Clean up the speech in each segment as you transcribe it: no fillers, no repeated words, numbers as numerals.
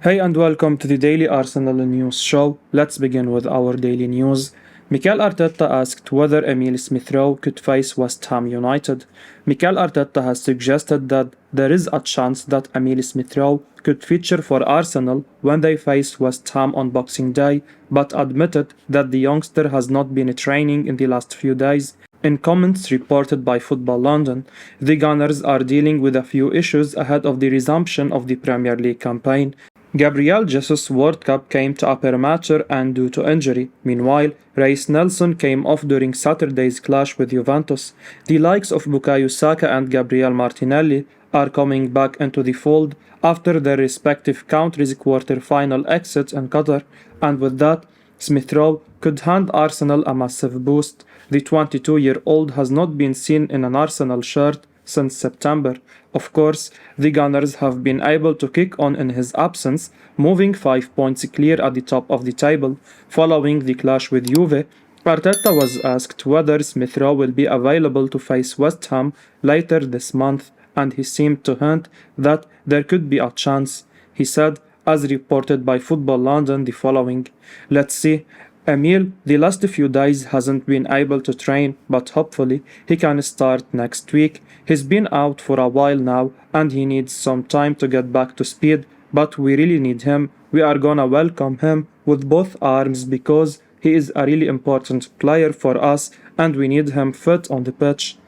Hey and welcome to the Daily Arsenal News Show. Let's begin with our daily news. Mikel Arteta asked whether Emile Smith Rowe could face West Ham United. Mikel Arteta has suggested that there is a chance that Emile Smith Rowe could feature for Arsenal when they face West Ham on Boxing Day, but admitted that the youngster has not been training in the last few days. In comments reported by Football London, the Gunners are dealing with a few issues ahead of the resumption of the Premier League campaign. Gabriel Jesus' World Cup came to a premature end due to injury. Meanwhile, Reiss Nelson came off during Saturday's clash with Juventus. The likes of Bukayo Saka and Gabriel Martinelli are coming back into the fold after their respective countries' quarter-final exits in Qatar, and with that, Smith Rowe could hand Arsenal a massive boost. The 22-year-old has not been seen in an Arsenal shirt since September. Of course, the Gunners have been able to kick on in his absence, moving 5 points clear at the top of the table. Following the clash with Juve, Arteta was asked whether Smith Rowe will be available to face West Ham later this month, and he seemed to hint that there could be a chance. He said, as reported by Football London, the following: "Let's see. Emile, the last few days hasn't been able to train, but hopefully he can start next week. He's been out for a while now and he needs some time to get back to speed, but we really need him. We are gonna welcome him with both arms because he is a really important player for us and we need him fit on the pitch."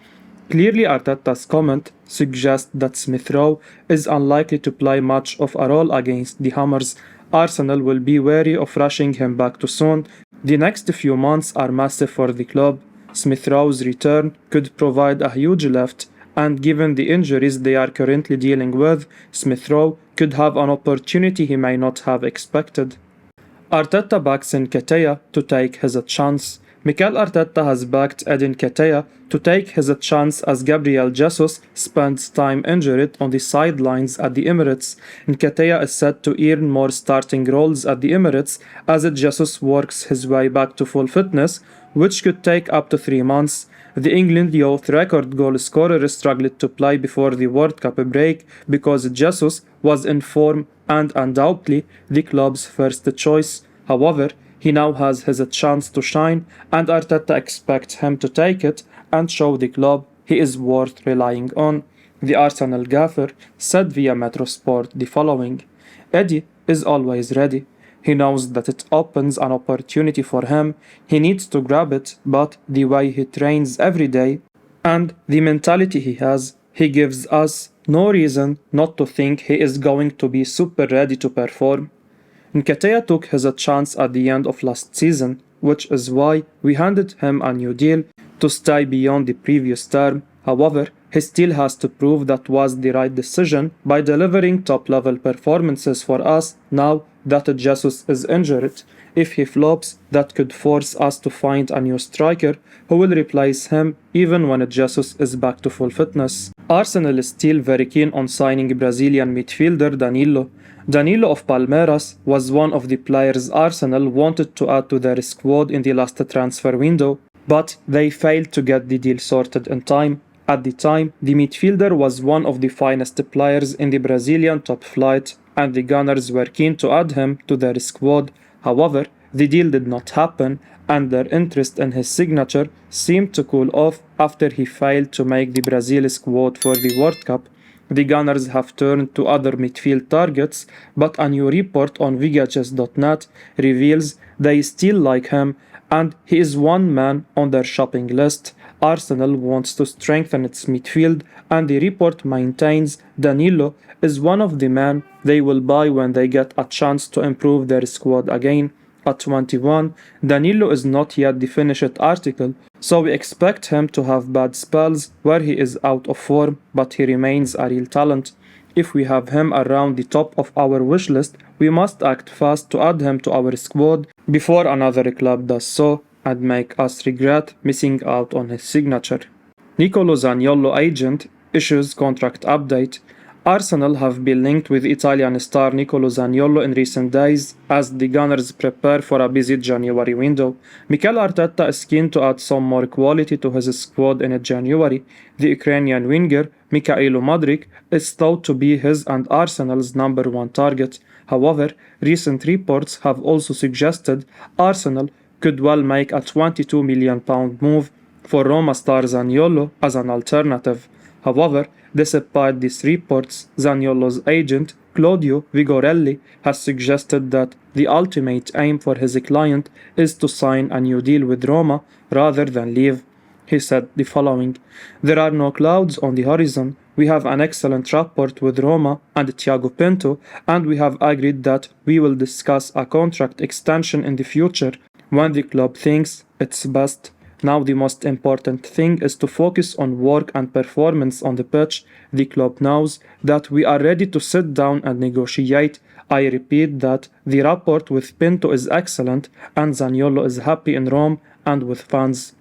Clearly, Arteta's comment suggests that Smith Rowe is unlikely to play much of a role against the Hammers. Arsenal will be wary of rushing him back too soon. The next few months are massive for the club. Smith Rowe's return could provide a huge lift, and given the injuries they are currently dealing with, Smith Rowe could have an opportunity he may not have expected. Arteta backs Nketiah to take his chance. Mikel Arteta has backed Nketiah to take his chance as Gabriel Jesus spends time injured on the sidelines at the Emirates. Nketiah is set to earn more starting roles at the Emirates as Jesus works his way back to full fitness, which could take up to 3 months. The England youth record goal scorer struggled to play before the World Cup break because Jesus was in form and undoubtedly the club's first choice. However, he now has his chance to shine, and Arteta expects him to take it and show the club he is worth relying on. The Arsenal gaffer said via Metrosport the following: "Eddie is always ready. He knows that it opens an opportunity for him. He needs to grab it, but the way he trains every day and the mentality he has, he gives us no reason not to think he is going to be super ready to perform." Nketiah took his chance at the end of last season, which is why we handed him a new deal to stay beyond the previous term. However, he still has to prove that was the right decision by delivering top-level performances for us now that Jesus is injured. If he flops, that could force us to find a new striker who will replace him even when Jesus is back to full fitness. Arsenal is still very keen on signing Brazilian midfielder Danilo. Danilo of Palmeiras was one of the players Arsenal wanted to add to their squad in the last transfer window, but they failed to get the deal sorted in time. At the time, the midfielder was one of the finest players in the Brazilian top flight, and the Gunners were keen to add him to their squad. However, the deal did not happen, and their interest in his signature seemed to cool off after he failed to make the Brazil squad for the World Cup. The Gunners have turned to other midfield targets, but a new report on VGHS.net reveals they still like him, and he is one man on their shopping list. Arsenal wants to strengthen its midfield, and the report maintains Danilo is one of the men they will buy when they get a chance to improve their squad again. At 21, Danilo is not yet the finished article, so we expect him to have bad spells where he is out of form, but he remains a real talent. If we have him around the top of our wish list, we must act fast to add him to our squad before another club does so and make us regret missing out on his signature. Nicolo Zaniolo agent issues contract update. Arsenal have been linked with Italian star Nicolo Zaniolo in recent days as the Gunners prepare for a busy January window. Mikel Arteta is keen to add some more quality to his squad in January. The Ukrainian winger Mikhailo Mudryk is thought to be his and Arsenal's number one target. However, recent reports have also suggested Arsenal could well make a £22 million move for Roma star Zaniolo as an alternative. However, despite these reports, Zaniolo's agent, Claudio Vigorelli, has suggested that the ultimate aim for his client is to sign a new deal with Roma rather than leave. He said the following: "There are no clouds on the horizon. We have an excellent rapport with Roma and Thiago Pinto, and we have agreed that we will discuss a contract extension in the future when the club thinks it's best. Now the most important thing is to focus on work and performance on the pitch. The club knows that we are ready to sit down and negotiate. I repeat that the rapport with Pinto is excellent and Zaniolo is happy in Rome and with fans."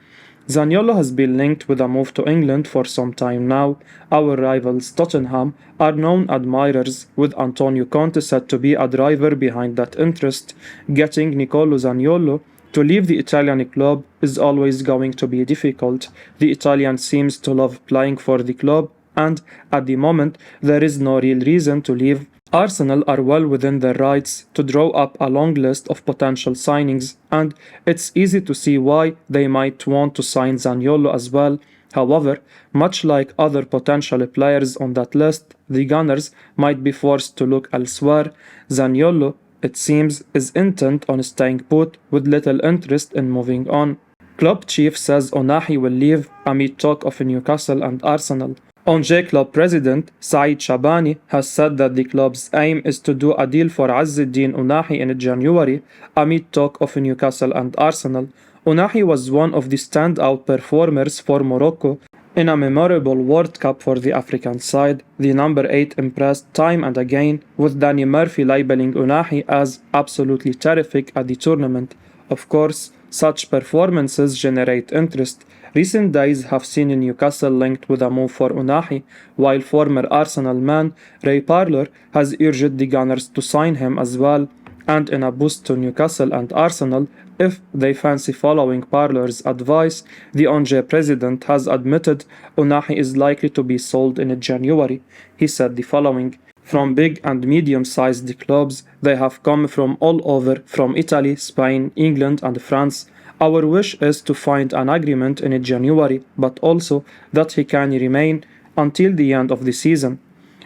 Zaniolo has been linked with a move to England for some time now. Our rivals Tottenham are known admirers, with Antonio Conte said to be a driver behind that interest. Getting Nicolo Zaniolo to leave the Italian club is always going to be difficult. The Italian seems to love playing for the club, and at the moment there is no real reason to leave. Arsenal are well within their rights to draw up a long list of potential signings, and it's easy to see why they might want to sign Zaniolo as well. However, much like other potential players on that list, the Gunners might be forced to look elsewhere. Zaniolo, it seems, is intent on staying put with little interest in moving on. Club chief says Ounahi will leave amid talk of Newcastle and Arsenal. Angers club president Saïd Shabani has said that the club's aim is to do a deal for Azzeddine Ounahi in January amid talk of Newcastle and Arsenal. Ounahi was one of the standout performers for Morocco in a memorable World Cup for the African side. The number 8 impressed time and again, with Danny Murphy labeling Ounahi as absolutely terrific at the tournament. Of course, such performances generate interest. Recent days have seen Newcastle linked with a move for Ounahi, while former Arsenal man Ray Parlour has urged the Gunners to sign him as well. And in a boost to Newcastle and Arsenal, if they fancy following Parlour's advice, the Angers president has admitted Ounahi is likely to be sold in January. He said the following: "From big and medium-sized clubs, they have come from all over, from Italy, Spain, England and France. Our wish is to find an agreement in January, but also that he can remain until the end of the season."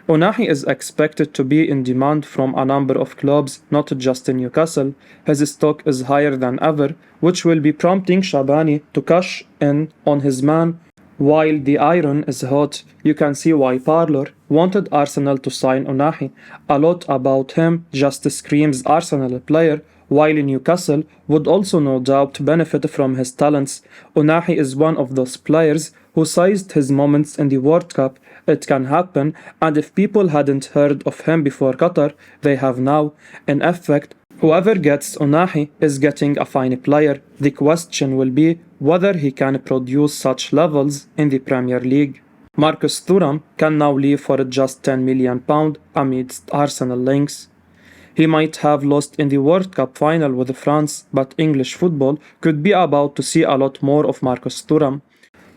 Ounahi is expected to be in demand from a number of clubs, not just in Newcastle. His stock is higher than ever, which will be prompting Shabani to cash in on his man. While the iron is hot, you can see why Parlour wanted Arsenal to sign Ounahi. A lot about him just screams Arsenal player, while Newcastle would also no doubt benefit from his talents. Ounahi is one of those players who seized his moments in the World Cup. It can happen, and if people hadn't heard of him before Qatar, they have now. In effect, whoever gets Ounahi is getting a fine player. The question will be whether he can produce such levels in the Premier League. Marcus Thuram can now leave for just £10 million amidst Arsenal links. He might have lost in the World Cup final with France, but English football could be about to see a lot more of Marcus Thuram.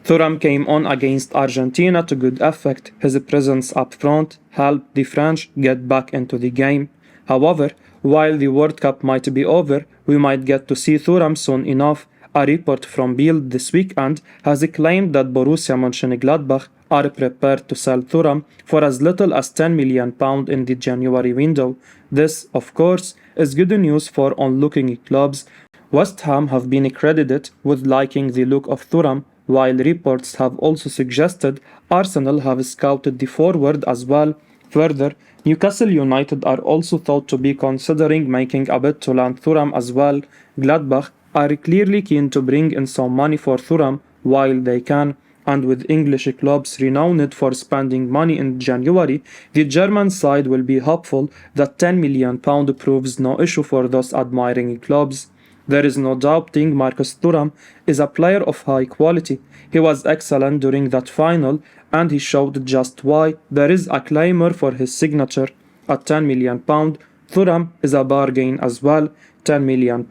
Thuram came on against Argentina to good effect. His presence up front helped the French get back into the game. However, while the World Cup might be over, we might get to see Thuram soon enough. A report from Bild this weekend has claimed that Borussia Mönchengladbach are prepared to sell Thuram for as little as £10 million in the January window. This, of course, is good news for onlooking clubs. West Ham have been credited with liking the look of Thuram, while reports have also suggested Arsenal have scouted the forward as well. Further, Newcastle United are also thought to be considering making a bid to land Thuram as well. Gladbach are clearly keen to bring in some money for Thuram while they can, and with English clubs renowned for spending money in January, the German side will be hopeful that £10 million proves no issue for those admiring clubs. There is no doubting Marcus Thuram is a player of high quality. He was excellent during that final, and he showed just why there is a clamour for his signature. At £10 million, Thuram is a bargain as well. £10 million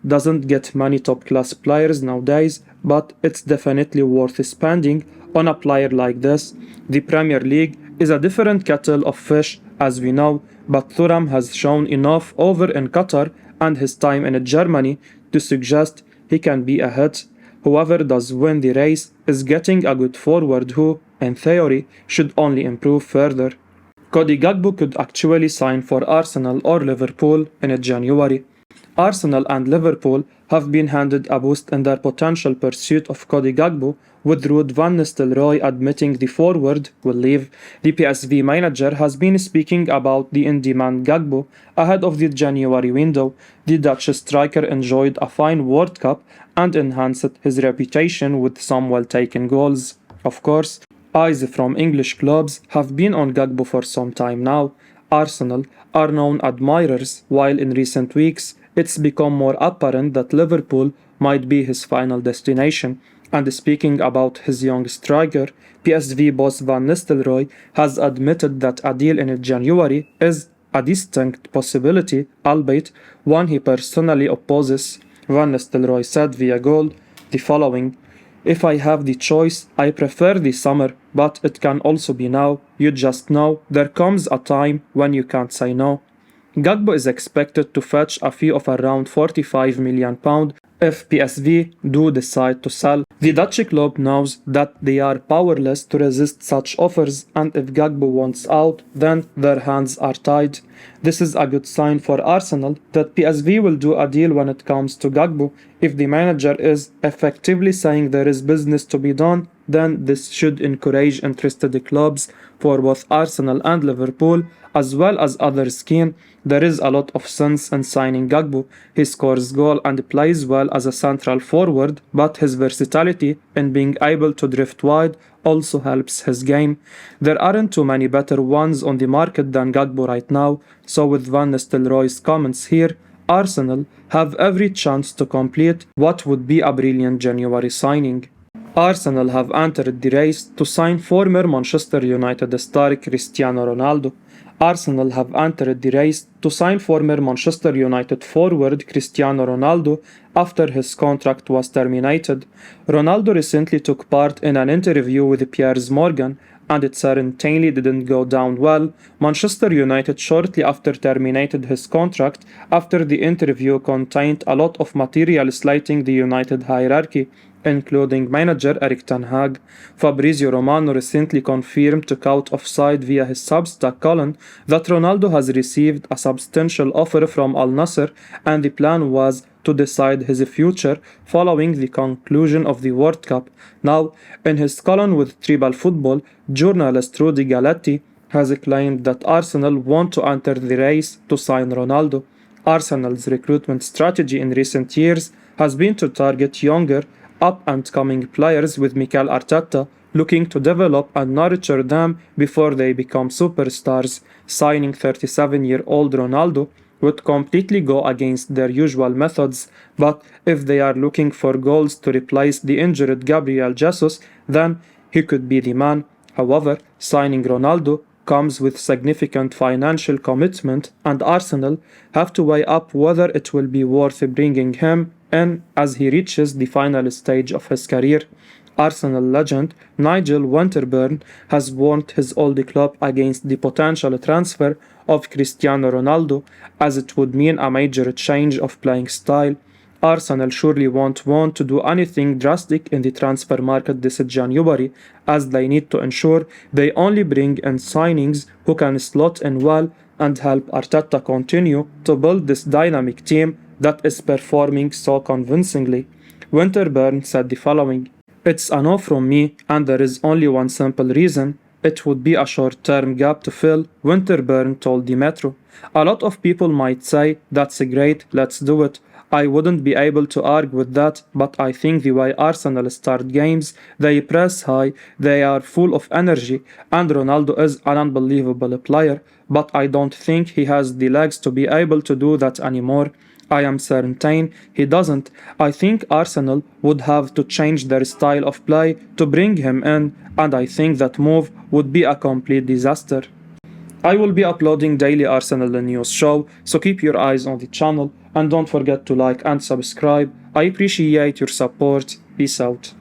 doesn't get many top-class players nowadays, but it's definitely worth spending on a player like this. The Premier League is a different kettle of fish as we know, but Thuram has shown enough over in Qatar and his time in Germany to suggest he can be a hit. Whoever does win the race is getting a good forward who, in theory, should only improve further. Cody Gakpo could actually sign for Arsenal or Liverpool in January. Arsenal and Liverpool have been handed a boost in their potential pursuit of Cody Gakpo, with Ruud van Nistelrooy admitting the forward will leave. The PSV manager has been speaking about the in-demand Gakpo ahead of the January window. The Dutch striker enjoyed a fine World Cup and enhanced his reputation with some well-taken goals. Of course, eyes from English clubs have been on Gakpo for some time now. Arsenal are known admirers, while in recent weeks it's become more apparent that Liverpool might be his final destination. And speaking about his young striker, PSV boss Van Nistelrooy has admitted that a deal in January is a distinct possibility, albeit one he personally opposes. Van Nistelrooy said via Goal the following: "If I have the choice, I prefer the summer, but it can also be now. You just know there comes a time when you can't say no." Gakpo is expected to fetch a fee of around £45 million if PSV do decide to sell. The Dutch club knows that they are powerless to resist such offers, and if Gakpo wants out, then their hands are tied. This is a good sign for Arsenal that PSV will do a deal when it comes to Gakpo. If the manager is effectively saying there is business to be done, then this should encourage interested clubs for both Arsenal and Liverpool, as well as others keen. There is a lot of sense in signing Gakpo. He scores goal and plays well as a central forward, but his versatility in being able to drift wide also helps his game. There aren't too many better ones on the market than Gakpo right now, so with Van Nistelrooy's comments here, Arsenal have every chance to complete what would be a brilliant January signing. Arsenal have entered the race to sign former Manchester United star Cristiano Ronaldo. Arsenal have entered the race to sign former Manchester United forward Cristiano Ronaldo after his contract was terminated. Ronaldo recently took part in an interview with Piers Morgan, and it certainly didn't go down well. Manchester United shortly after terminated his contract after the interview contained a lot of material slating the United hierarchy, including manager Erik ten Hag. Fabrizio Romano recently confirmed to Count Offside via his Substack column that Ronaldo has received a substantial offer from Al Nassr, and the plan was to decide his future following the conclusion of the World Cup. Now, in his column with Tribal Football, journalist Rudy Galetti has claimed that Arsenal want to enter the race to sign Ronaldo. Arsenal's recruitment strategy in recent years has been to target younger, up-and-coming players, with Mikel Arteta looking to develop and nurture them before they become superstars. Signing 37-year-old Ronaldo would completely go against their usual methods, but if they are looking for goals to replace the injured Gabriel Jesus, then he could be the man. However, signing Ronaldo comes with significant financial commitment, and Arsenal have to weigh up whether it will be worth bringing him in as he reaches the final stage of his career. Arsenal legend Nigel Winterburn has warned his old club against the potential transfer of Cristiano Ronaldo, as it would mean a major change of playing style. Arsenal surely won't want to do anything drastic in the transfer market this January, as they need to ensure they only bring in signings who can slot in well and help Arteta continue to build this dynamic team that is performing so convincingly. Winterburn said the following: "It's a no from me, and there is only one simple reason. It would be a short-term gap to fill," Winterburn told the Metro. "A lot of people might say, that's great, let's do it. I wouldn't be able to argue with that, but I think the way Arsenal start games, they press high, they are full of energy, and Ronaldo is an unbelievable player, but I don't think he has the legs to be able to do that anymore. I am certain he doesn't. I think Arsenal would have to change their style of play to bring him in, and I think that move would be a complete disaster." I will be uploading daily Arsenal news show, so keep your eyes on the channel and don't forget to like and subscribe. I appreciate your support. Peace out.